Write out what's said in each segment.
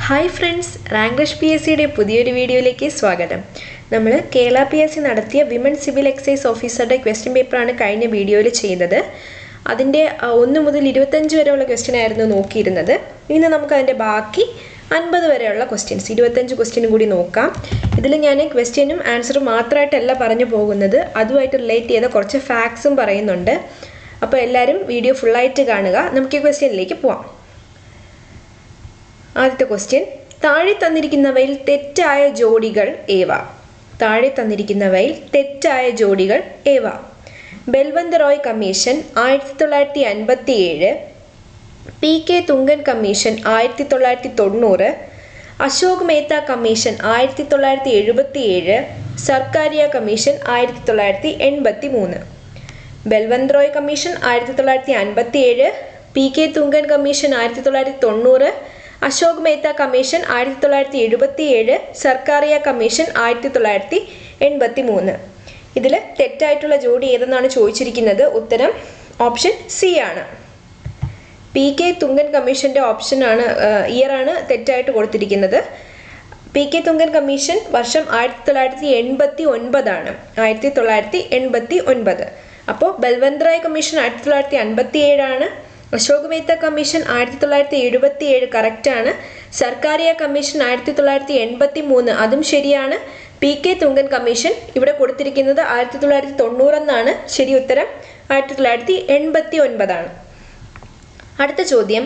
Hi friends, റാങ്ക്ലിഷ് PSCയുടെ പുതിയൊരു വീഡിയോയിലേക്ക് സ്വാഗതം. നമ്മൾ കേരള PSC നടത്തിയ വിമൻ സിവിൽ എക്സൈസ് ഓഫീസറുടെ ക്വസ്റ്റ്യൻ പേപ്പറാണ് കഴിഞ്ഞ വീഡിയോയിൽ ചെയ്തത്. അതിൻ്റെ 1 മുതൽ 25 വരെയുള്ള ക്വസ്റ്റ്യൻ ആയിരുന്നു നോക്കിയിരുന്നത്. ഇന്ന് നമുക്ക് അതിൻ്റെ ബാക്കി 50 വരെയുള്ള ക്വസ്റ്റ്യൻസ് 25 ക്വസ്റ്റ്യനും കൂടി നോക്കാം. ഇതിൽ ഞാൻ ക്വസ്റ്റ്യനും ആൻസറും മാത്രമായിട്ടല്ല പറഞ്ഞു പോകുന്നത്, അതുമായിട്ട് റിലേറ്റ് ചെയ്ത കുറച്ച് ഫാക്ട്സും പറയുന്നുണ്ട്. അപ്പോൾ എല്ലാവരും വീഡിയോ ഫുള്ളായിട്ട് കാണുക. നമുക്ക് ഈ ക്വസ്റ്റ്യനിലേക്ക് പോവാം. ആദ്യത്തെ ക്വസ്റ്റ്യൻ, താഴെ തന്നിരിക്കുന്നവയിൽ തെറ്റായ ജോഡികൾ ഏവ? താഴെ തന്നിരിക്കുന്നവയിൽ തെറ്റായ ജോഡികൾ ഏവ? Balwant Roy commission 1957, PK Thungon commission 1990, Ashok Mehta commission 1977, Sarkaria commission 1983. Balwant Roy commission 1957, PK Thungon commission 1990, Ashok Mehta commission 1977, Sarkaria commission 1983. ഇതിൽ തെറ്റായിട്ടുള്ള ജോഡി ഏതെന്നാണ് ചോദിച്ചിരിക്കുന്നത്. ഉത്തരം ഓപ്ഷൻ സി ആണ്. PK തുങ്കൻ കമ്മീഷൻ്റെ ഓപ്ഷനാണ് ഇയറാണ് തെറ്റായിട്ട് കൊടുത്തിരിക്കുന്നത്. PK തുങ്കൻ കമ്മീഷൻ വർഷം 1989 ആണ്. 1989. അപ്പോൾ ബൽവന്ത് റോയ് കമ്മീഷൻ 1957 ആണ്. അശോക് മേത്ത കമ്മീഷൻ 1977 കറക്റ്റാണ്. സർക്കാരിയ കമ്മീഷൻ 1983 അതും ശരിയാണ്. PK തുങ്കൻ കമ്മീഷൻ ഇവിടെ കൊടുത്തിരിക്കുന്നത് 1990 എന്നാണ്. ശരി ഉത്തരം 1989 ആണ്. അടുത്ത ചോദ്യം,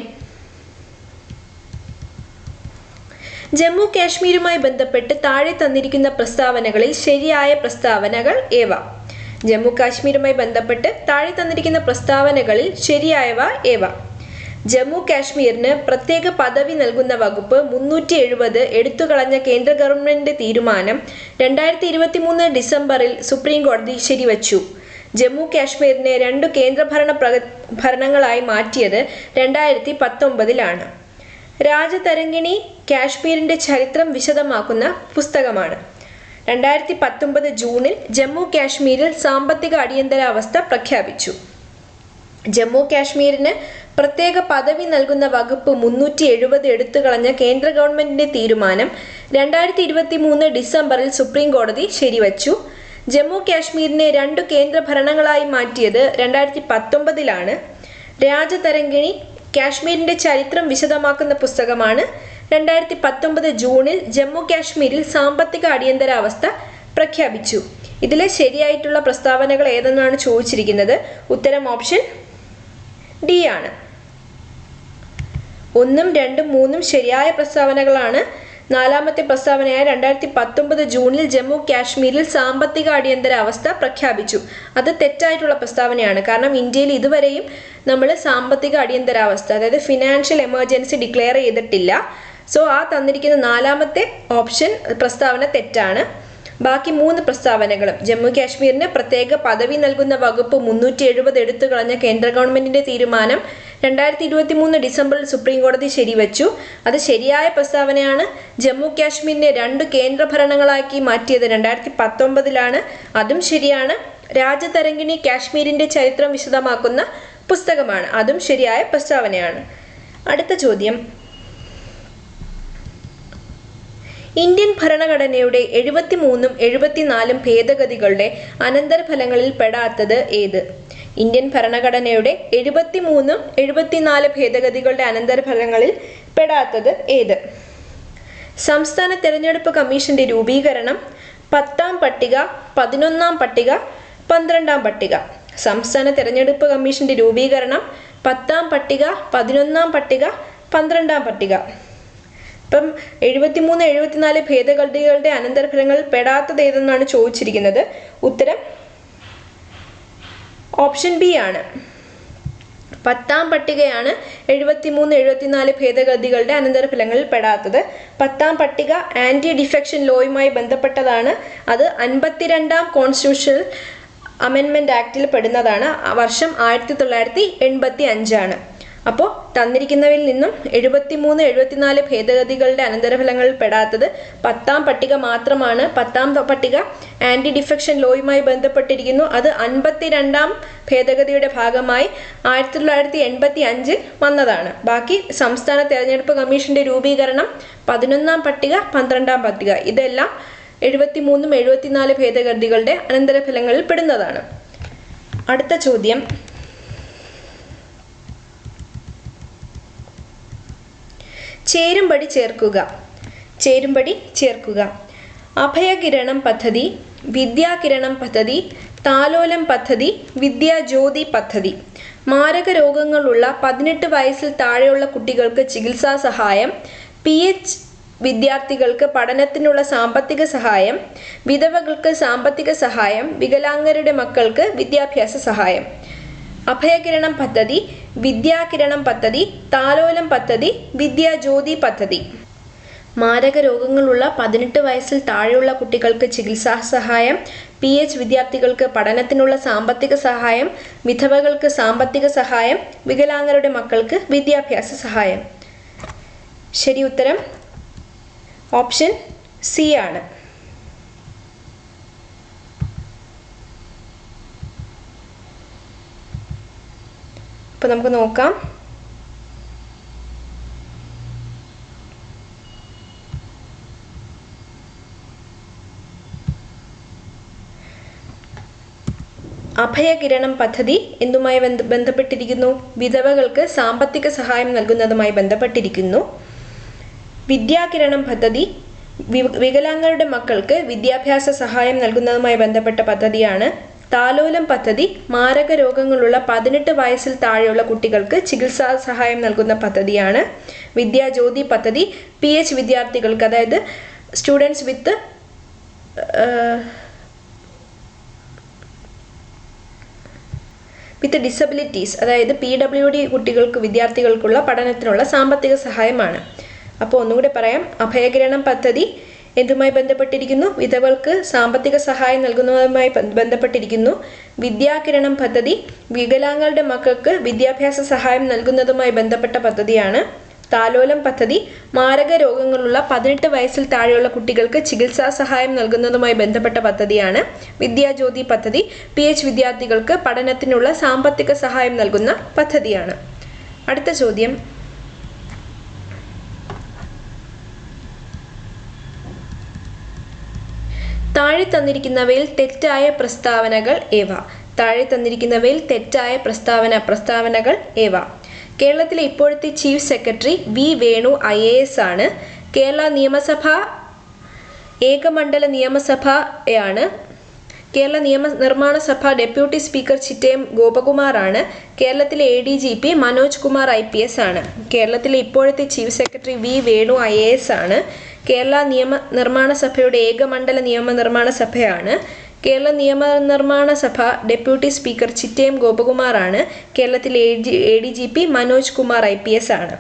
ജമ്മു കാശ്മീരുമായി ബന്ധപ്പെട്ട് താഴെ തന്നിരിക്കുന്ന പ്രസ്താവനകളിൽ ശരിയായ പ്രസ്താവനകൾ ഏവ? ജമ്മു കാശ്മീരുമായി ബന്ധപ്പെട്ട് താഴെ തന്നിരിക്കുന്ന പ്രസ്താവനകളിൽ ശരിയായവ ഏവ? ജമ്മു കാശ്മീരിന് പ്രത്യേക പദവി നൽകുന്ന വകുപ്പ് 370 എടുത്തുകളഞ്ഞ കേന്ദ്ര ഗവൺമെന്റ് തീരുമാനം 2023 ഡിസംബറിൽ സുപ്രീം കോടതി ശരിവച്ചു. ജമ്മു കാശ്മീരിനെ 2 ഭരണങ്ങളായി മാറ്റിയത് 2019 രാജതരംഗിണി കാശ്മീരിന്റെ ചരിത്രം വിശദമാക്കുന്ന പുസ്തകമാണ്. 2019 ജൂണിൽ ജമ്മു കാശ്മീരിൽ സാമ്പത്തിക അടിയന്തരാവസ്ഥ പ്രഖ്യാപിച്ചു. ജമ്മു കാശ്മീരിന് പ്രത്യേക പദവി നൽകുന്ന വകുപ്പ് 370 എടുത്തുകളഞ്ഞ കേന്ദ്ര ഗവൺമെന്റിന്റെ തീരുമാനം 2023 ഡിസംബറിൽ സുപ്രീം കോടതി ശരിവച്ചു. ജമ്മു കാശ്മീരിനെ 2 കേന്ദ്ര ഭരണങ്ങളായി മാറ്റിയത് 2019 രാജതരംഗിണി കാശ്മീരിന്റെ ചരിത്രം വിശദമാക്കുന്ന പുസ്തകമാണ് 2019 ജൂണിൽ ജമ്മു കാശ്മീരിൽ സാമ്പത്തിക അടിയന്തരാവസ്ഥ പ്രഖ്യാപിച്ചു. ഇതിലെ ശരിയായിട്ടുള്ള പ്രസ്താവനകൾ ഏതെന്നാണ് ചോദിച്ചിരിക്കുന്നത്. ഉത്തരം ഓപ്ഷൻ ഡി ആണ്. 1, 2, 3 ശരിയായ പ്രസ്താവനകളാണ്. 4ാമത്തെ പ്രസ്താവനയായ 2019 ജൂണിൽ ജമ്മു കാശ്മീരിൽ സാമ്പത്തിക അടിയന്തരാവസ്ഥ പ്രഖ്യാപിച്ചു, അത് തെറ്റായിട്ടുള്ള പ്രസ്താവനയാണ്. കാരണം ഇന്ത്യയിൽ ഇതുവരെയും നമ്മൾ സാമ്പത്തിക അടിയന്തരാവസ്ഥ, അതായത് ഫിനാൻഷ്യൽ എമർജൻസി ഡിക്ലെയർ ചെയ്തിട്ടില്ല. സോ ആ തന്നിരിക്കുന്ന 4ാമത്തെ ഓപ്ഷൻ പ്രസ്താവന തെറ്റാണ്. ബാക്കി 3 പ്രസ്താവനകളും ജമ്മു കാശ്മീരിന് പ്രത്യേക പദവി നൽകുന്ന വകുപ്പ് 370 എടുത്തുകളഞ്ഞ കേന്ദ്ര ഗവൺമെന്റിന്റെ തീരുമാനം 2023 ഡിസംബറിൽ സുപ്രീം കോടതി ശരിവച്ചു, അത് ശരിയായ പ്രസ്താവനയാണ്. ജമ്മു കാശ്മീരിനെ 2 കേന്ദ്ര ഭരണങ്ങളാക്കി മാറ്റിയത് 2019 അതും ശരിയാണ്. രാജതരംഗിണി കാശ്മീരിന്റെ ചരിത്രം വിശദമാക്കുന്ന പുസ്തകമാണ്, അതും ശരിയായ പ്രസ്താവനയാണ്. അടുത്ത ചോദ്യം, ഇന്ത്യൻ ഭരണഘടനയുടെ 73 74 ഭേദഗതികളുടെ അനന്തരഫലങ്ങളിൽ പെടാത്തത് ഏത്? ഇന്ത്യൻ ഭരണഘടനയുടെ 73 74 ഭേദഗതികളുടെ അനന്തരഫലങ്ങളിൽ പെടാത്തത് ഏത്? സംസ്ഥാന തെരഞ്ഞെടുപ്പ് കമ്മീഷന്റെ രൂപീകരണം, 10ാം പട്ടിക, 11ാം പട്ടിക, 12ാം പട്ടിക. സംസ്ഥാന തെരഞ്ഞെടുപ്പ് കമ്മീഷന്റെ രൂപീകരണം, 10ാം പട്ടിക, 11ാം പട്ടിക, 12ാം പട്ടിക. ഇപ്പം 73 74 ഭേദഗതികളുടെ അനന്തരഫലങ്ങളിൽ പെടാത്തത് ഏതെന്നാണ് ചോദിച്ചിരിക്കുന്നത്. ഉത്തരം ഓപ്ഷൻ ബി ആണ്. 10ാം പട്ടികയാണ് 73 74 ഭേദഗതികളുടെ അനന്തരഫലങ്ങളിൽ പെടാത്തത്. 10ാം പട്ടിക ആന്റി ഡിഫെക്ഷൻ ലോയുമായി ബന്ധപ്പെട്ടതാണ്. അത് 52ാം കോൺസ്റ്റിറ്റ്യൂഷണൽ അമെൻമെന്റ് ആക്ടിൽ പെടുന്നതാണ്. വർഷം 1985. അപ്പോൾ തന്നിരിക്കുന്നവയിൽ നിന്നും 73, 74 ഭേദഗതികളുടെ അനന്തരഫലങ്ങളിൽ പെടാത്തത് 10ാം പട്ടിക മാത്രമാണ്. 10ാം പട്ടിക ആന്റി ഡിഫെക്ഷൻ ലോയുമായി ബന്ധപ്പെട്ടിരിക്കുന്നു. അത് 52ാം ഭേദഗതിയുടെ ഭാഗമായി 1985 വന്നതാണ്. ബാക്കി സംസ്ഥാന തെരഞ്ഞെടുപ്പ് കമ്മീഷന്റെ രൂപീകരണം, 11ാം പട്ടിക, 12ാം പട്ടിക ഇതെല്ലാം 73, 74 ഭേദഗതികളുടെ അനന്തരഫലങ്ങളിൽ പെടുന്നതാണ്. അടുത്ത ചോദ്യം, ചേരുംപടി ചേർക്കുക. അഭയകിരണം പദ്ധതി, വിദ്യാകിരണം പദ്ധതി, താലോലം പദ്ധതി, വിദ്യാജ്യോതി പദ്ധതി. മാരക രോഗങ്ങളുള്ള 18 വയസ്സിൽ താഴെയുള്ള കുട്ടികൾക്ക് ചികിത്സാ സഹായം, PH വിദ്യാർത്ഥികൾക്ക് പഠനത്തിനുള്ള സാമ്പത്തിക സഹായം, വിധവകൾക്ക് സാമ്പത്തിക സഹായം, വികലാംഗരുടെ മക്കൾക്ക് വിദ്യാഭ്യാസ സഹായം. അഭയകിരണം പദ്ധതി, വിദ്യാകിരണം പദ്ധതി, താലോലം പദ്ധതി, വിദ്യാജ്യോതി പദ്ധതി. മാരക രോഗങ്ങളുള്ള 18 വയസ്സിൽ താഴെയുള്ള കുട്ടികൾക്ക് ചികിത്സാ സഹായം, PH വിദ്യാർത്ഥികൾക്ക് പഠനത്തിനുള്ള സാമ്പത്തിക സഹായം, വിധവകൾക്ക് സാമ്പത്തിക സഹായം, വികലാംഗരുടെ മക്കൾക്ക് വിദ്യാഭ്യാസ സഹായം. ശരി ഉത്തരം ഓപ്ഷൻ സി ആണ്. അപ്പോൾ നമുക്ക് നോക്കാം. അഭയകിരണം പദ്ധതി എന്തുമായി ബന്ധപ്പെട്ടിരിക്കുന്നു? വിധവകൾക്ക് സാമ്പത്തിക സഹായം നൽകുന്നതുമായി ബന്ധപ്പെട്ടിരിക്കുന്നു. വിദ്യാകിരണം പദ്ധതി വികലാംഗരുടെ മക്കൾക്ക് വിദ്യാഭ്യാസ സഹായം നൽകുന്നതുമായി ബന്ധപ്പെട്ട പദ്ധതിയാണ്. താലോലം പദ്ധതി മാരക രോഗങ്ങളുള്ള 18 വയസ്സിൽ താഴെയുള്ള കുട്ടികൾക്ക് ചികിത്സാ സഹായം നൽകുന്ന പദ്ധതിയാണ്. വിദ്യാജ്യോതി പദ്ധതി PH വിദ്യാർത്ഥികൾക്ക്, അതായത് സ്റ്റുഡൻസ് വിത്ത് ഡിസബിലിറ്റീസ്, അതായത് PWD കുട്ടികൾക്ക് വിദ്യാർത്ഥികൾക്കുള്ള പഠനത്തിനുള്ള സാമ്പത്തിക സഹായമാണ്. അപ്പോൾ ഒന്നുകൂടെ പറയാം. അഭയകിരണം പദ്ധതി എന്തുമായി ബന്ധപ്പെട്ടിരിക്കുന്നു? വിധവകൾക്ക് സാമ്പത്തിക സഹായം നൽകുന്നതുമായി ബന്ധപ്പെട്ടിരിക്കുന്നു. വിദ്യാകിരണം പദ്ധതി വികലാംഗരുടെ മക്കൾക്ക് വിദ്യാഭ്യാസ സഹായം നൽകുന്നതുമായി ബന്ധപ്പെട്ട പദ്ധതിയാണ്. താലോലം പദ്ധതി മാരക രോഗങ്ങളുള്ള 18 വയസ്സിൽ താഴെയുള്ള കുട്ടികൾക്ക് ചികിത്സാ സഹായം നൽകുന്നതുമായി ബന്ധപ്പെട്ട പദ്ധതിയാണ്. വിദ്യാജ്യോതി പദ്ധതി PH വിദ്യാർത്ഥികൾക്ക് പഠനത്തിനുള്ള സാമ്പത്തിക സഹായം നൽകുന്ന പദ്ധതിയാണ്. അടുത്ത ചോദ്യം, താഴെ തന്നിരിക്കുന്നവയിൽ തെറ്റായ പ്രസ്താവനകൾ ഏവ? കേരളത്തിലെ ഇപ്പോഴത്തെ chief secretary V Venu IAS ആണ്. കേരള നിയമസഭ ഏകമണ്ഡല നിയമസഭയാണ്. കേരള നിർമ്മാണ സഭ ഡെപ്യൂട്ടി സ്പീക്കർ ചിറ്റയം ഗോപകുമാർ ആണ്. കേരളത്തിലെ ADGP മനോജ് കുമാർ IPS ആണ്. കേരളത്തിലെ ഇപ്പോഴത്തെ chief secretary V Venu IAS ആണ്. കേരള നിർമ്മാണ സഭയുടെ ഏകമണ്ഡല നിയമനിർമ്മാണ സഭയാണ്. കേരള നിയമനിർമ്മാണ സഭ ഡെപ്യൂട്ടി സ്പീക്കർ ചിറ്റയം ഗോപകുമാർ ആണ്. കേരളത്തിലെ ADGP മനോജ് കുമാർ IPS ആണ്.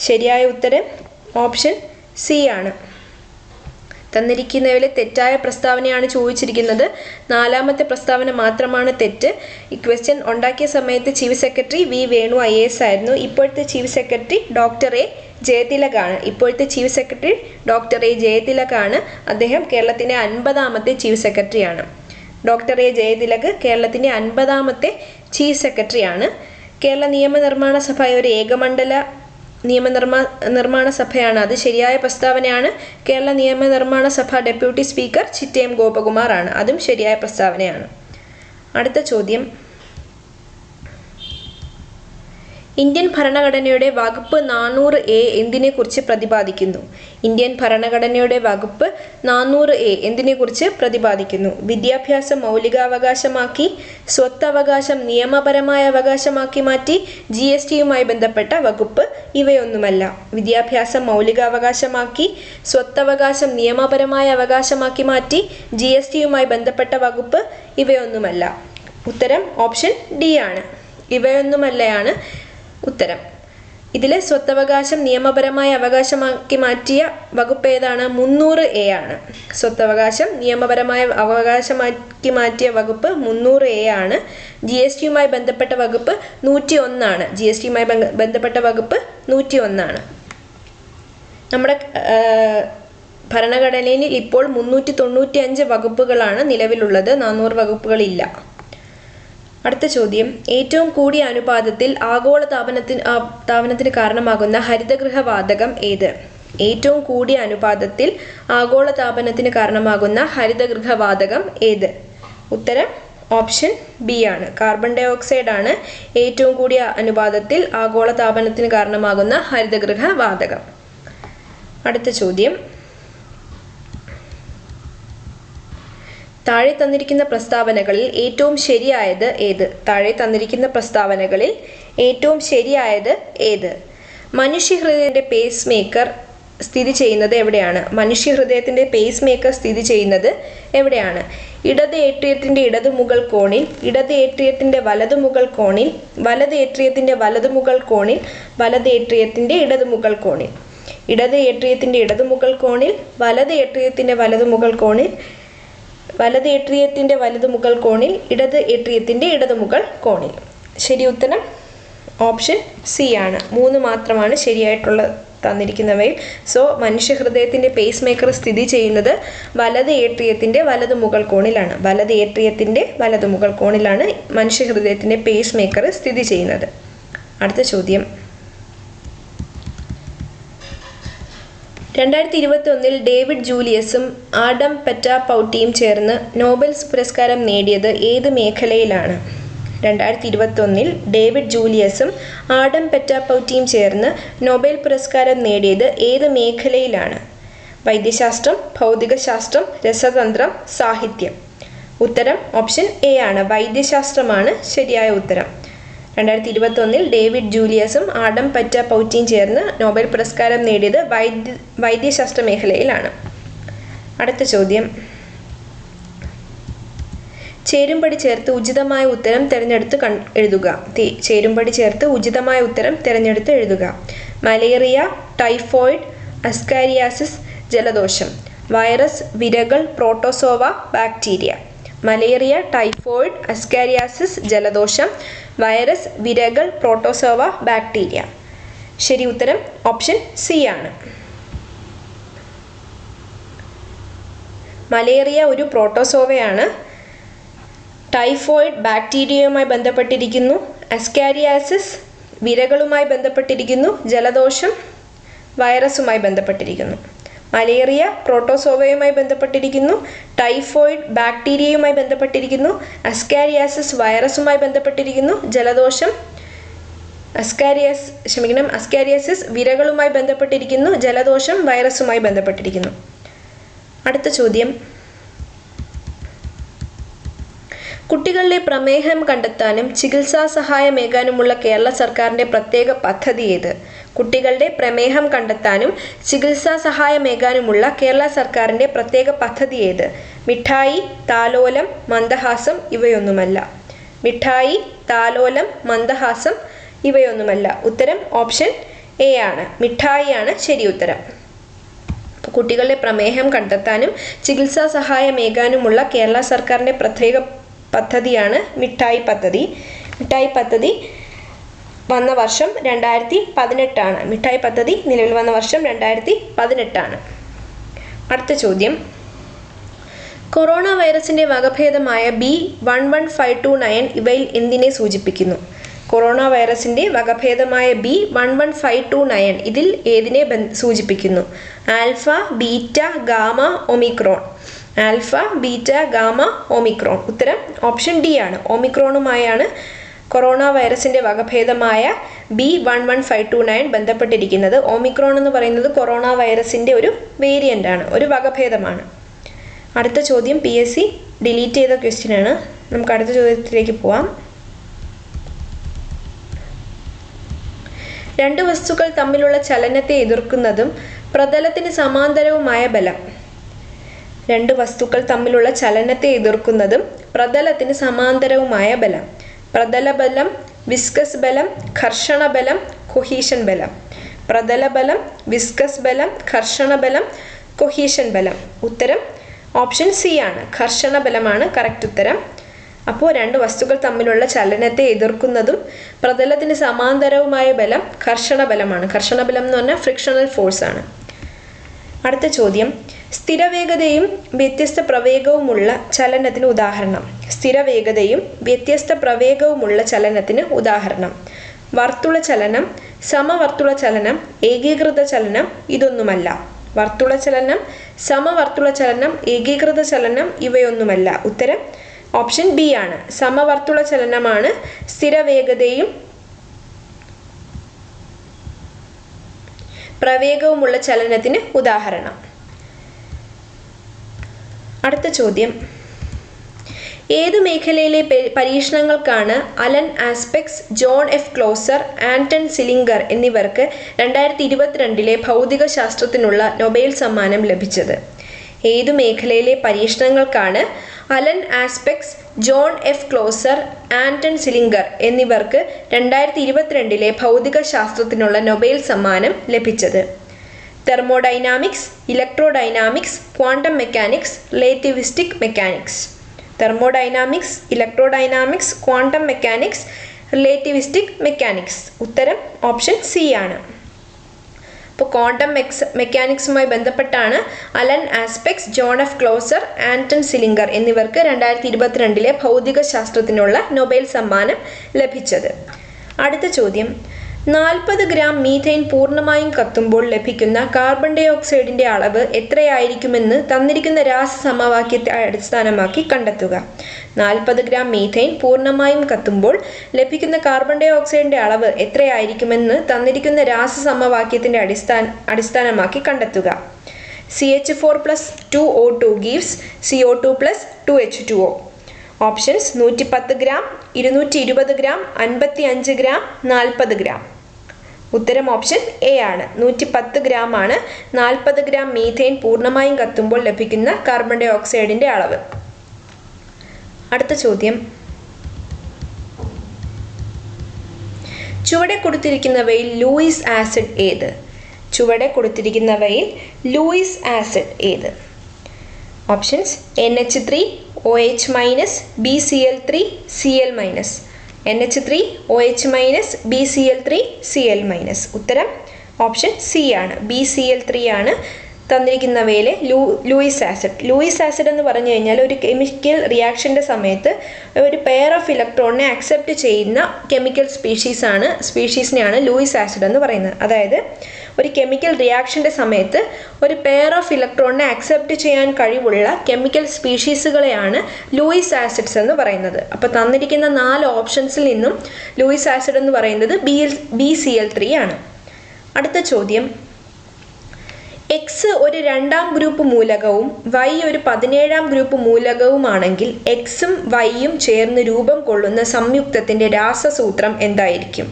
ശരിയായ ഉത്തരം ഓപ്ഷൻ സി ആണ്. തന്നിരിക്കുന്നവയിലെ തെറ്റായ പ്രസ്താവനയാണ് ചോദിച്ചിരിക്കുന്നത്. 4ാമത്തെ പ്രസ്താവന മാത്രമാണ് തെറ്റ്. ഈ ക്വസ്റ്റ്യൻ ഉണ്ടാക്കിയ സമയത്ത് chief secretary V Venu IAS ആയിരുന്നു. ഇപ്പോഴത്തെ ചീഫ് സെക്രട്ടറി ഡോക്ടർ A ജയതിലകാണ്. അദ്ദേഹം കേരളത്തിൻ്റെ 50ാമത്തെ ചീഫ് സെക്രട്ടറിയാണ്. ഡോക്ടർ A ജയതിലക് കേരളത്തിൻ്റെ 50ാമത്തെ ചീഫ് സെക്രട്ടറിയാണ്. കേരള നിയമനിർമ്മാണ സഭ ഒരു ഏകമണ്ഡല നിർമ്മാണ സഭയാണ്. അത് ശരിയായ പ്രസ്താവനയാണ്. കേരള നിയമനിർമ്മാണ സഭ ഡെപ്യൂട്ടി സ്പീക്കർ ചിറ്റയം ഗോപകുമാർ ആണ്. അതും ശരിയായ പ്രസ്താവനയാണ്. അടുത്ത ചോദ്യം, ഇന്ത്യൻ ഭരണഘടനയുടെ വകുപ്പ് 400A എന്തിനെക്കുറിച്ച് പ്രതിപാദിക്കുന്നു? ഇന്ത്യൻ ഭരണഘടനയുടെ വകുപ്പ് 400A എന്തിനെക്കുറിച്ച് പ്രതിപാദിക്കുന്നു? വിദ്യാഭ്യാസം മൗലികാവകാശമാക്കി, സ്വത്തവകാശം നിയമപരമായ അവകാശമാക്കി മാറ്റി, GSTയുമായി ബന്ധപ്പെട്ട വകുപ്പ് ഇവയൊന്നുമല്ല. വിദ്യാഭ്യാസം മൗലികാവകാശമാക്കി, സ്വത്തവകാശം നിയമപരമായ അവകാശമാക്കി മാറ്റി, GSTയുമായി ബന്ധപ്പെട്ട വകുപ്പ് ഇവയൊന്നുമല്ല. ഉത്തരം ഓപ്ഷൻ ഡി ആണ്. ഇവയൊന്നുമല്ലയാണ് ഉത്തരം. ഇതിൽ സ്വത്തവകാശം നിയമപരമായ അവകാശമാക്കി മാറ്റിയ വകുപ്പ് ഏതാണ്? 300A ആണ്. സ്വത്തവകാശം നിയമപരമായ അവകാശമാക്കി മാറ്റിയ വകുപ്പ് 300A ആണ്. GSTയുമായി ബന്ധപ്പെട്ട വകുപ്പ് 101 ആണ്. GSTയുമായി ബന്ധപ്പെട്ട വകുപ്പ് 101 ആണ്. നമ്മുടെ ഭരണഘടനയിൽ ഇപ്പോൾ 395 വകുപ്പുകളാണ് നിലവിലുള്ളത്. 400 വകുപ്പുകളില്ല. അടുത്ത ചോദ്യം, ഏറ്റവും കൂടിയ അനുപാതത്തിൽ ആഗോള താപനത്തിന് കാരണമാകുന്ന ഹരിതഗൃഹ വാതകം ഏത്? ഏറ്റവും കൂടിയ അനുപാതത്തിൽ ആഗോള താപനത്തിന് കാരണമാകുന്ന ഹരിതഗൃഹ വാതകം ഏത്? ഉത്തരം ഓപ്ഷൻ ബി ആണ്. കാർബൺ ഡൈ ഓക്സൈഡ് ആണ് ഏറ്റവും കൂടിയ അനുപാതത്തിൽ ആഗോള താപനത്തിന് കാരണമാകുന്ന ഹരിതഗൃഹ വാതകം. അടുത്ത ചോദ്യം, താഴെ തന്നിരിക്കുന്ന പ്രസ്താവനകളിൽ ഏറ്റവും ശരിയായത് ഏത്? താഴെ തന്നിരിക്കുന്ന പ്രസ്താവനകളിൽ ഏറ്റവും ശരിയായത് ഏത്? മനുഷ്യഹൃദയത്തിന്റെ പേസ് മേക്കർ സ്ഥിതി ചെയ്യുന്നത് എവിടെയാണ്? മനുഷ്യഹൃദയത്തിന്റെ പേസ് മേക്കർ സ്ഥിതി ചെയ്യുന്നത് എവിടെയാണ്? ഇടത് ഏട്രിയത്തിന്റെ ഇടതുമുകൾ കോണിൽ, ഇടത് ഏട്രിയത്തിന്റെ വലതുമുകൾ കോണിൽ, വലത് ഏട്രിയത്തിന്റെ വലതുമുകൾ കോണിൽ, വലത് ഏട്രിയത്തിന്റെ ഇടതുമുകൾ കോണിൽ. ഇടത് ഏട്രിയത്തിന്റെ ഇടതുമുകൾ കോണിൽ, വലത് ഏട്രിയത്തിന്റെ വലതുമുകൾ കോണിൽ, വലത് ഏട്രിയത്തിന്റെ വലതുമുകൾ കോണിൽ, ഇടത് ഏട്രിയത്തിന്റെ ഇടതുമുകൾ കോണിൽ. ശരി ഉത്തരം ഓപ്ഷൻ സി ആണ്. 3 മാത്രമാണ് ശരിയായിട്ടുള്ള തന്നിരിക്കുന്നവയിൽ. സോ മനുഷ്യഹൃദയത്തിന്റെ പേസ് മേക്കർ സ്ഥിതി ചെയ്യുന്നത് വലത് ഏട്രിയത്തിന്റെ വലതുമുകൾ കോണിലാണ്. വലത് ഏട്രിയത്തിന്റെ വലതുമുകൾ കോണിലാണ് മനുഷ്യഹൃദയത്തിന്റെ പേസ് മേക്കർ സ്ഥിതി ചെയ്യുന്നത്. അടുത്ത ചോദ്യം, 2021 ഡേവിഡ് ജൂലിയസും ആഡം പെറ്റാപൗട്ടിയും ചേർന്ന് നോബൽ പുരസ്കാരം നേടിയത് ഏത് മേഖലയിലാണ്? 2021 ഡേവിഡ് ജൂലിയസും ആഡം പെറ്റാപൗട്ടിയും ചേർന്ന് നൊബേൽ പുരസ്കാരം നേടിയത് ഏത് മേഖലയിലാണ്? വൈദ്യശാസ്ത്രം, ഭൗതികശാസ്ത്രം, രസതന്ത്രം, സാഹിത്യം. ഉത്തരം ഓപ്ഷൻ എ ആണ്. വൈദ്യശാസ്ത്രമാണ് ശരിയായ ഉത്തരം. 2021 ഡേവിഡ് ജൂലിയസും ആഡം പെറ്റാപൗട്ടിയും ചേർന്ന് നോബൽ പുരസ്കാരം നേടിയത് വൈദ്യശാസ്ത്ര മേഖലയിലാണ്. അടുത്ത ചോദ്യം, ചേരുംപടി ചേർത്ത് ഉചിതമായ ഉത്തരം തിരഞ്ഞെടുത്ത് എഴുതുക. ചേരുംപടി ചേർത്ത് ഉചിതമായ ഉത്തരം തിരഞ്ഞെടുത്ത് എഴുതുക. മലേറിയ, ടൈഫോയിഡ്, അസ്കാരിയാസിസ്, ജലദോഷം. വൈറസ്, വിരകൾ, protozoa, bacteria. Malaria, typhoid, ascariasis, ജലദോഷം. വൈറസ്, വിരകൾ, പ്രോട്ടോസോവ, ബാക്ടീരിയ. ശരി ഉത്തരം ഓപ്ഷൻ സി ആണ്. മലേറിയ ഒരു പ്രോട്ടോസോവയാണ്. ടൈഫോയിഡ് ബാക്ടീരിയയുമായി ബന്ധപ്പെട്ടിരിക്കുന്നു. അസ്കാരിയാസിസ് വിരകളുമായി ബന്ധപ്പെട്ടിരിക്കുന്നു. ജലദോഷം വൈറസുമായി ബന്ധപ്പെട്ടിരിക്കുന്നു. മലേറിയ പ്രോട്ടോസോവയുമായി ബന്ധപ്പെട്ടിരിക്കുന്നു. ടൈഫോയിഡ് ബാക്ടീരിയയുമായി ബന്ധപ്പെട്ടിരിക്കുന്നു. അസ്കാരിയാസിസ് വൈറസുമായി ബന്ധപ്പെട്ടിരിക്കുന്നു. ജലദോഷം അസ്കാരിയാസിസ് വിരകളുമായി ബന്ധപ്പെട്ടിരിക്കുന്നു. ജലദോഷം വൈറസുമായി ബന്ധപ്പെട്ടിരിക്കുന്നു. അടുത്ത ചോദ്യം, കുട്ടികളിലെ പ്രമേഹം കണ്ടെത്താനും ചികിത്സാ സഹായമേകാനുമുള്ള കേരള സർക്കാരിൻ്റെ പ്രത്യേക പദ്ധതി ഏത്? കുട്ടികളുടെ പ്രമേഹം കണ്ടെത്താനും ചികിത്സാ സഹായമേകാനുമുള്ള കേരള സർക്കാരിൻ്റെ പ്രത്യേക പദ്ധതി ഏത്? മിഠായി, താലോലം, മന്ദഹാസം ഇവയൊന്നുമല്ല. മിഠായി, താലോലം, മന്ദഹാസം ഇവയൊന്നുമല്ല. ഉത്തരം ഓപ്ഷൻ എ ആണ്. മിഠായിയാണ് ശരി ഉത്തരം. കുട്ടികളുടെ പ്രമേഹം കണ്ടെത്താനും ചികിത്സാ സഹായമേകാനുമുള്ള കേരള സർക്കാരിൻ്റെ പ്രത്യേക പദ്ധതിയാണ് മിഠായി പദ്ധതി. മിഠായി പദ്ധതി വന്ന വർഷം 2018 ആണ്. മിഠായി പദ്ധതി നിലവിൽ വന്ന വർഷം 2018 ആണ്. അടുത്ത ചോദ്യം, കൊറോണ വൈറസിൻ്റെ വകഭേദമായ B11529 ഇവയിൽ എന്തിനെ സൂചിപ്പിക്കുന്നു? കൊറോണ വൈറസിൻ്റെ വകഭേദമായ B11529 ഇതിൽ ഏതിനെ സൂചിപ്പിക്കുന്നു? Alpha, beta, gamma, Omicron. Alpha, beta, gamma, Omicron. ഉത്തരം ഓപ്ഷൻ ഡി ആണ്. ഒമിക്രോണുമായാണ് കൊറോണ വൈറസിൻ്റെ വകഭേദമായ B11529 ബന്ധപ്പെട്ടിരിക്കുന്നത്. ഒമിക്രോൺ എന്ന് പറയുന്നത് കൊറോണ വൈറസിൻ്റെ ഒരു വേരിയൻ്റ് ആണ്, ഒരു വകഭേദമാണ്. അടുത്ത ചോദ്യം PSC ഡിലീറ്റ് ചെയ്ത ക്വസ്റ്റ്യൻ ആണ്. നമുക്ക് അടുത്ത ചോദ്യത്തിലേക്ക് പോവാം. രണ്ട് വസ്തുക്കൾ തമ്മിലുള്ള ചലനത്തെ എതിർക്കുന്നതും പ്രതലത്തിന് സമാന്തരവുമായ ബലം. രണ്ട് വസ്തുക്കൾ തമ്മിലുള്ള ചലനത്തെ എതിർക്കുന്നതും പ്രതലത്തിന് സമാന്തരവുമായ ബലം. പ്രതലബലം വിസ്കസ് ബലം, ഘർഷണ ബലം, കൊഹീഷൻ ബലം. പ്രതല ബലം, വിസ്കസ് ബലം, ഘർഷണ ബലം, കൊഹീഷൻ ബലം. ഉത്തരം ഓപ്ഷൻ സി ആണ്, ഘർഷണ ബലമാണ് കറക്റ്റ് ഉത്തരം. അപ്പോൾ രണ്ട് വസ്തുക്കൾ തമ്മിലുള്ള ചലനത്തെ എതിർക്കുന്നതും പ്രതലത്തിന് സമാന്തരവുമായ ബലം ഘർഷണ ബലമാണ്. ഘർഷണ ബലം എന്ന് പറഞ്ഞാൽ ഫ്രിക്ഷണൽ ഫോഴ്സ് ആണ്. അടുത്ത ചോദ്യം, സ്ഥിരവേഗതയും വ്യത്യസ്ത പ്രവേഗവുമുള്ള ചലനത്തിന് ഉദാഹരണം. സ്ഥിരവേഗതയും വ്യത്യസ്ത പ്രവേഗവുമുള്ള ചലനത്തിന് ഉദാഹരണം. വർത്തുള ചലനം, സമവർത്തുള ചലനം, ഏകീകൃത ചലനം ഇതൊന്നുമല്ല. വർത്തുള ചലനം, സമവർത്തുള ചലനം, ഏകീകൃത ചലനം ഇവയൊന്നുമല്ല. ഉത്തരം ഓപ്ഷൻ ബി ആണ്, സമവർത്തുള ചലനമാണ് സ്ഥിരവേഗതയും പ്രവേഗവുമുള്ള ചലനത്തിന് ഉദാഹരണം. അടുത്ത ചോദ്യം, ഏതു മേഖലയിലെ പരീക്ഷണങ്ങൾക്കാണ് Alain Aspect, John F Clauser, Anton Zeilinger എന്നിവർക്ക് 2022 ഭൗതിക ശാസ്ത്രത്തിനുള്ള നൊബേൽ സമ്മാനം ലഭിച്ചത്? ഏതു മേഖലയിലെ പരീക്ഷണങ്ങൾക്കാണ് Alain Aspect, John F Clauser, Anton Zeilinger എന്നിവർക്ക് 2022 ഭൗതിക ശാസ്ത്രത്തിനുള്ള നൊബേൽ സമ്മാനം ലഭിച്ചത്? Thermodynamics, electrodynamics, quantum mechanics, relativistic mechanics. Thermodynamics, electrodynamics, quantum mechanics, relativistic mechanics. ഉത്തരം ഓപ്ഷൻ സി ആണ്. അപ്പോൾ ക്വാണ്ടം മെക്കാനിക്സുമായി ബന്ധപ്പെട്ടാണ് Alain Aspect, John F Clauser, Anton Zeilinger എന്നിവർക്ക് 2022 ഭൗതിക ശാസ്ത്രത്തിനുള്ള നൊബേൽ സമ്മാനം ലഭിച്ചത്. അടുത്ത ചോദ്യം, 40 ഗ്രാം മീഥൈൻ പൂർണ്ണമായും കത്തുമ്പോൾ ലഭിക്കുന്ന കാർബൺ ഡൈ ഓക്സൈഡിൻ്റെ അളവ് എത്രയായിരിക്കുമെന്ന് തന്നിരിക്കുന്ന രാസസമവാക്യത്തെ അടിസ്ഥാനമാക്കി കണ്ടെത്തുക. 40 ഗ്രാം മീഥൈൻ പൂർണ്ണമായും കത്തുമ്പോൾ ലഭിക്കുന്ന കാർബൺ ഡൈ ഓക്സൈഡിൻ്റെ അളവ് എത്രയായിരിക്കുമെന്ന് തന്നിരിക്കുന്ന രാസസമവാക്യത്തിൻ്റെ അടിസ്ഥാനമാക്കി കണ്ടെത്തുക. CH4+2O2 gives CO2+2H2O. Options 110 gram, 220 gram, 55 gram, 40 gram. ഉത്തരം ഓപ്ഷൻ എ ആണ്, 110 ഗ്രാം ആണ് 40 ഗ്രാം മീഥൈൻ പൂർണ്ണമായും കത്തുമ്പോൾ ലഭിക്കുന്ന കാർബൺ ഡൈ ഓക്സൈഡിൻ്റെ അളവ്. അടുത്ത ചോദ്യം, ചുവടെ കൊടുത്തിരിക്കുന്നവയിൽ ലൂയിസ് ആസിഡ് ഏത്? ചുവടെ കൊടുത്തിരിക്കുന്നവയിൽ ലൂയിസ് ആസിഡ് ഏത്? Options NH3, OH-, BCl3, Cl-. NH3, OH-, BCl3, Cl-. ഉത്തരം ഓപ്ഷൻ സി ആണ്, BCl3 ആണ് തന്നിരിക്കുന്നവയിലെ ലൂയിസ് ആസിഡ്. ലൂയിസ് ആസിഡ് എന്ന് പറഞ്ഞു കഴിഞ്ഞാൽ ഒരു കെമിക്കൽ റിയാക്ഷൻ്റെ സമയത്ത് ഒരു പെയർ ഓഫ് ഇലക്ട്രോണിനെ അക്സെപ്റ്റ് ചെയ്യുന്ന കെമിക്കൽ സ്പീഷീസിനെയാണ് ലൂയിസ് ആസിഡ് എന്ന് പറയുന്നത്. അതായത് ഒരു കെമിക്കൽ റിയാക്ഷൻ്റെ സമയത്ത് ഒരു പെയർ ഓഫ് ഇലക്ട്രോണിനെ അക്സെപ്റ്റ് ചെയ്യാൻ കഴിവുള്ള കെമിക്കൽ സ്പീഷീസുകളെയാണ് ലൂയിസ് ആസിഡ്സ് എന്ന് പറയുന്നത്. അപ്പോൾ തന്നിരിക്കുന്ന 4 ഓപ്ഷൻസിൽ നിന്നും ലൂയിസ് ആസിഡ് എന്ന് പറയുന്നത് BCl3 ആണ്. അടുത്ത ചോദ്യം, എക്സ് ഒരു 2ാം ഗ്രൂപ്പ് മൂലകവും Y ഒരു 17ാം ഗ്രൂപ്പ് മൂലകവുമാണെങ്കിൽ എക്സും Yയും ചേർന്ന് രൂപം കൊള്ളുന്ന സംയുക്തത്തിൻ്റെ രാസസൂത്രം എന്തായിരിക്കും?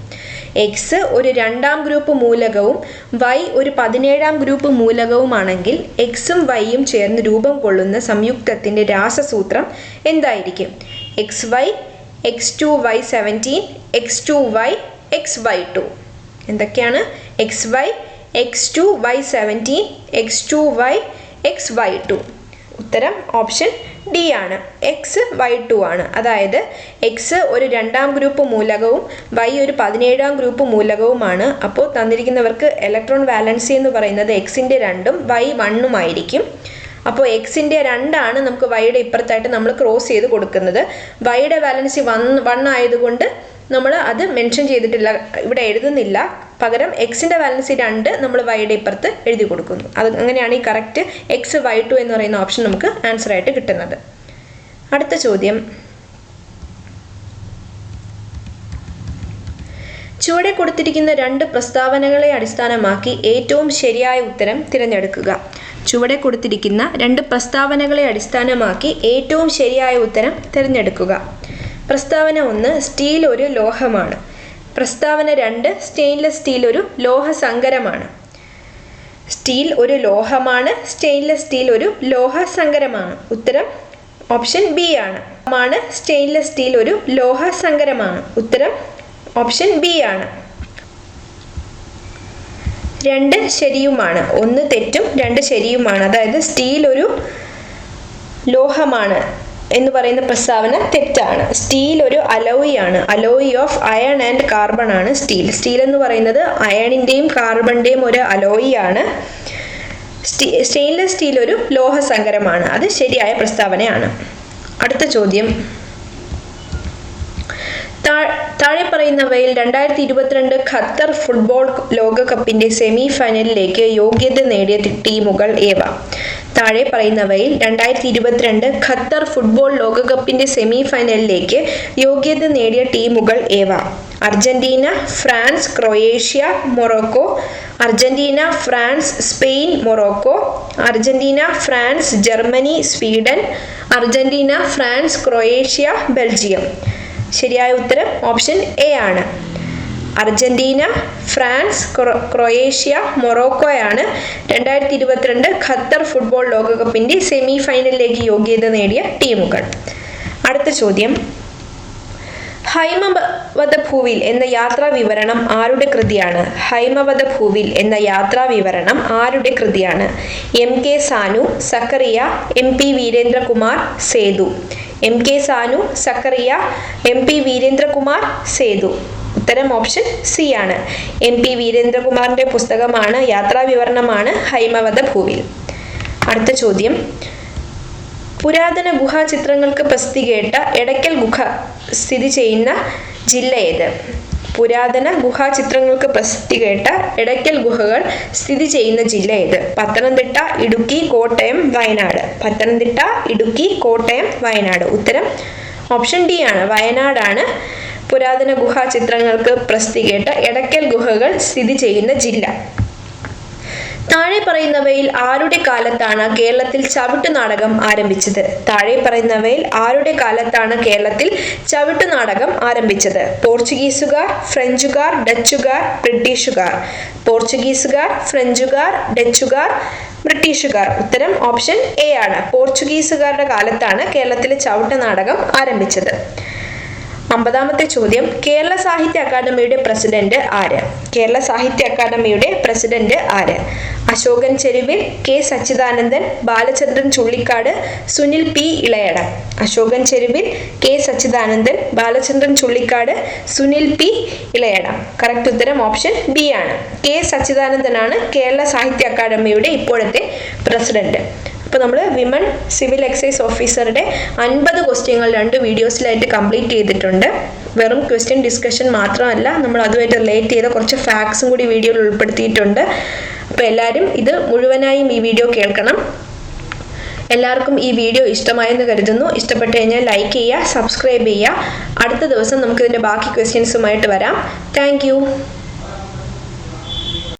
എക്സ് ഒരു 2ാം ഗ്രൂപ്പ് മൂലകവും Y ഒരു 17ാം ഗ്രൂപ്പ് മൂലകവുമാണെങ്കിൽ എക്സും Yയും ചേർന്ന് രൂപം കൊള്ളുന്ന സംയുക്തത്തിൻ്റെ രാസസൂത്രം എന്തായിരിക്കും? XY, X2Y17, X2Y, XY2. എന്തൊക്കെയാണ്? XY, X2Y17, X2Y, XY2. ഉത്തരം ഓപ്ഷൻ ഡി ആണ്, XY2 ആണ്. അതായത് എക്സ് ഒരു 2ാം ഗ്രൂപ്പ് മൂലകവും Y ഒരു 17ാം ഗ്രൂപ്പ് മൂലകവുമാണ്. അപ്പോൾ തന്നിരിക്കുന്നവർക്ക് ഇലക്ട്രോൺ വാലൻസി എന്ന് പറയുന്നത് എക്സിൻ്റെ 2ഉം Y 1ഉം ആയിരിക്കും. അപ്പോൾ എക്സിൻ്റെ 2 ആണ് നമുക്ക് Yയുടെ ഇപ്പുറത്തായിട്ട് നമ്മൾ ക്രോസ് ചെയ്ത് കൊടുക്കുന്നത്. Yയുടെ വാലൻസി 1 ആയതുകൊണ്ട് നമ്മൾ അത് മെൻഷൻ ചെയ്തിട്ടില്ല, ഇവിടെ എഴുതുന്നില്ല. പകരം എക്സിൻ്റെ വാലൻസി 2 നമ്മൾ Yയുടെ ഇപ്പുറത്ത് എഴുതി കൊടുക്കുന്നു. അത് അങ്ങനെയാണ് ഈ കറക്റ്റ് XY2 എന്ന് പറയുന്ന ഓപ്ഷൻ നമുക്ക് ആൻസർ ആയിട്ട് കിട്ടുന്നത്. അടുത്ത ചോദ്യം, ചുവടെ കൊടുത്തിരിക്കുന്ന 2 പ്രസ്താവനകളെ അടിസ്ഥാനമാക്കി ഏറ്റവും ശരിയായ ഉത്തരം തിരഞ്ഞെടുക്കുക. ചുവടെ കൊടുത്തിരിക്കുന്ന 2 പ്രസ്താവനകളെ അടിസ്ഥാനമാക്കി ഏറ്റവും ശരിയായ ഉത്തരം തിരഞ്ഞെടുക്കുക. പ്രസ്താവന 1, സ്റ്റീൽ ഒരു ലോഹമാണ്. പ്രസ്താവന 2, സ്റ്റെയിൻലെസ് സ്റ്റീൽ ഒരു ലോഹസങ്കരമാണ്. സ്റ്റീൽ ഒരു ലോഹമാണ്, സ്റ്റെയിൻലെസ് സ്റ്റീൽ ഒരു ലോഹസങ്കരമാണ്. ഉത്തരം ഓപ്ഷൻ ബി ആണ്. സ്റ്റെയിൻലെസ് സ്റ്റീൽ ഒരു ലോഹസങ്കരമാണ്. ഉത്തരം ഓപ്ഷൻ ബി ആണ്. 2 ശരിയുമാണ്, 1 തെറ്റും 2 ശരിയുമാണ്. അതായത് സ്റ്റീൽ ഒരു ലോഹമാണ് എന്ന് പറയുന്ന പ്രസ്താവന തെറ്റാണ്. സ്റ്റീൽ ഒരു അലോയ് ആണ്. Alloy of iron and carbon ആണ് സ്റ്റീൽ. സ്റ്റീൽ എന്ന് പറയുന്നത് അയണിന്റെയും കാർബണിന്റെയും ഒരു അലോയ് ആണ്. സ്റ്റെയിൻലെസ് സ്റ്റീൽ ഒരു ലോഹസങ്കരമാണ്. അത് ശരിയായ പ്രസ്താവനയാണ്. അടുത്ത ചോദ്യം, താഴെ പറയുന്നവയിൽ 2022 ഖത്തർ ഫുട്ബോൾ ലോകകപ്പിന്റെ സെമി ഫൈനലിലേക്ക് യോഗ്യത നേടിയ ടീമുകൾ ഏവ? താഴെ പറയുന്നവയിൽ 2022 ഖത്തർ ഫുട്ബോൾ ലോകകപ്പിന്റെ സെമി ഫൈനലിലേക്ക് യോഗ്യത നേടിയ ടീമുകൾ ഏവ? Argentina, France, Croatia, Morocco. Argentina, France, Spain, Morocco. Argentina, France, Germany, Sweden. Argentina, France, Croatia, Belgium. ശരിയായ ഉത്തരം ഓപ്ഷൻ എ ആണ്. അർജന്റീന, ഫ്രാൻസ്, ക്രൊയേഷ്യ, മൊറോക്കോയാണ് 2022 ഖത്തർ ഫുട്ബോൾ ലോകകപ്പിന്റെ സെമി ഫൈനലിലേക്ക് യോഗ്യത നേടിയ ടീമുകൾ. അടുത്ത ചോദ്യം, ഹൈമവതഭൂവിൽ എന്ന യാത്രാ വിവരണം ആരുടെ കൃതിയാണ്? ഹൈമവതഭൂവിൽ എന്ന യാത്രാ വിവരണം ആരുടെ കൃതിയാണ്? MK Sanu, Zacharia, MP Veerendrakumar, Sethu. MK Sanu, Zacharia, MP Veerendrakumar, Sethu. ഉത്തരം ഓപ്ഷൻ സി ആണ്. MP വീരേന്ദ്രകുമാറിന്റെ പുസ്തകമാണ്, യാത്രാ വിവരണമാണ് ഹൈമവതഭൂവിൽ. അടുത്ത ചോദ്യം, പുരാതന ഗുഹാചിത്രങ്ങൾക്ക് പ്രസിദ്ധീകരിച്ച എടയ്ക്കൽ ഗുഹ സ്ഥിതി ചെയ്യുന്ന ജില്ല ഏത്? പുരാതന ഗുഹാചിത്രങ്ങൾക്ക് പ്രസിദ്ധീകരിച്ച എടയ്ക്കൽ ഗുഹകൾ സ്ഥിതി ചെയ്യുന്ന ജില്ല ഏത്? പത്തനംതിട്ട, ഇടുക്കി, കോട്ടയം, വയനാട്. പത്തനംതിട്ട, ഇടുക്കി, കോട്ടയം, വയനാട്. ഉത്തരം ഓപ്ഷൻ ഡി ആണ്. വയനാടാണ് പുരാതന ഗുഹാചിത്രങ്ങൾക്ക് പ്രസിദ്ധീകരിച്ച എടയ്ക്കൽ ഗുഹകൾ സ്ഥിതി ചെയ്യുന്ന ജില്ല. താഴെ പറയുന്നവയിൽ ആരുടെ കാലത്താണ് കേരളത്തിൽ ചവിട്ടുനാടകം ആരംഭിച്ചത്? താഴെ പറയുന്നവയിൽ ആരുടെ കാലത്താണ് കേരളത്തിൽ ചവിട്ടുനാടകം ആരംഭിച്ചത്? പോർച്ചുഗീസുകാർ, ഫ്രഞ്ചുകാർ, ഡച്ചുകാർ, ബ്രിട്ടീഷുകാർ. പോർച്ചുഗീസുകാർ, ഫ്രഞ്ചുകാർ, ഡച്ചുകാർ, ബ്രിട്ടീഷുകാർ. ഉത്തരം ഓപ്ഷൻ എ ആണ്. പോർച്ചുഗീസുകാരുടെ കാലത്താണ് കേരളത്തിൽ ചവിട്ടുനാടകം ആരംഭിച്ചത്. 50ാമത്തെ ചോദ്യം, കേരള സാഹിത്യ അക്കാദമിയുടെ പ്രസിഡന്റ് ആര്? കേരള സാഹിത്യ അക്കാദമിയുടെ പ്രസിഡന്റ് ആര്? Ashokan Cheruvil, K Sachidanandan, Balachandran Chullikkad, Sunil P Ilayidam. Ashokan Cheruvil, K Sachidanandan, Balachandran Chullikkad, Sunil P Ilayidam. Correct ഉത്തരം ഓപ്ഷൻ ബി ആണ്. K സച്ചിദാനന്ദനാണ് കേരള സാഹിത്യ അക്കാദമിയുടെ ഇപ്പോഴത്തെ പ്രസിഡന്റ്. അപ്പോൾ നമ്മൾ വിമൻ സിവിൽ എക്സൈസ് ഓഫീസറുടെ 50 ക്വസ്റ്റ്യങ്ങൾ 2 വീഡിയോസിലായിട്ട് കംപ്ലീറ്റ് ചെയ്തിട്ടുണ്ട്. വെറും ക്വസ്റ്റ്യൻ ഡിസ്കഷൻ മാത്രമല്ല, നമ്മൾ അതുമായിട്ട് റിലേറ്റ് ചെയ്ത കുറച്ച് ഫാക്ട്സും കൂടി വീഡിയോയിൽ ഉൾപ്പെടുത്തിയിട്ടുണ്ട്. അപ്പോൾ എല്ലാവരും ഇത് മുഴുവനായും ഈ വീഡിയോ കേൾക്കണം. എല്ലാവർക്കും ഈ വീഡിയോ ഇഷ്ടമായെന്ന് കരുതുന്നു. ഇഷ്ടപ്പെട്ട് കഴിഞ്ഞാൽ ലൈക്ക് ചെയ്യുക, സബ്സ്ക്രൈബ് ചെയ്യുക. അടുത്ത ദിവസം നമുക്കിതിൻ്റെ ബാക്കി ക്വസ്റ്റ്യൻസുമായിട്ട് വരാം. താങ്ക്